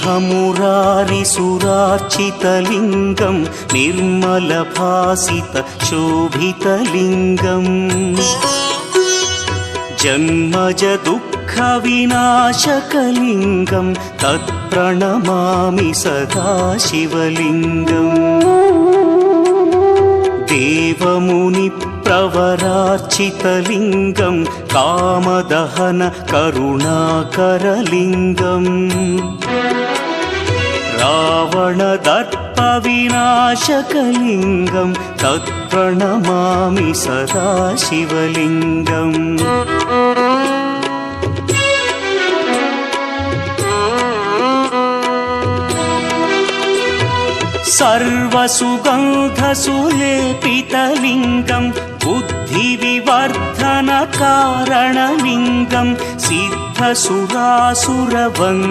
ब्रह्ममुरारिसुरार्चितलिङ्गं निर्मलभासितशोभितलिङ्गम् जन्मजदुःखविनाशकलिङ्गं तत्प्रणमामि सदा शिवलिङ्गम् देवमुनिप्रवरार्चितलिङ्गं कामदहन करुणाकरलिङ्गम् रावणदर्पविनाशकलिङ्गं तत्प्रणमामि सदा शिवलिङ्गम् सर्वसुगन्धसुलेपितलिङ्गं बुद्धिविवर्धनकारणलिङ्गं सिद्धसुरासुरवन्द्यलिङ्गम्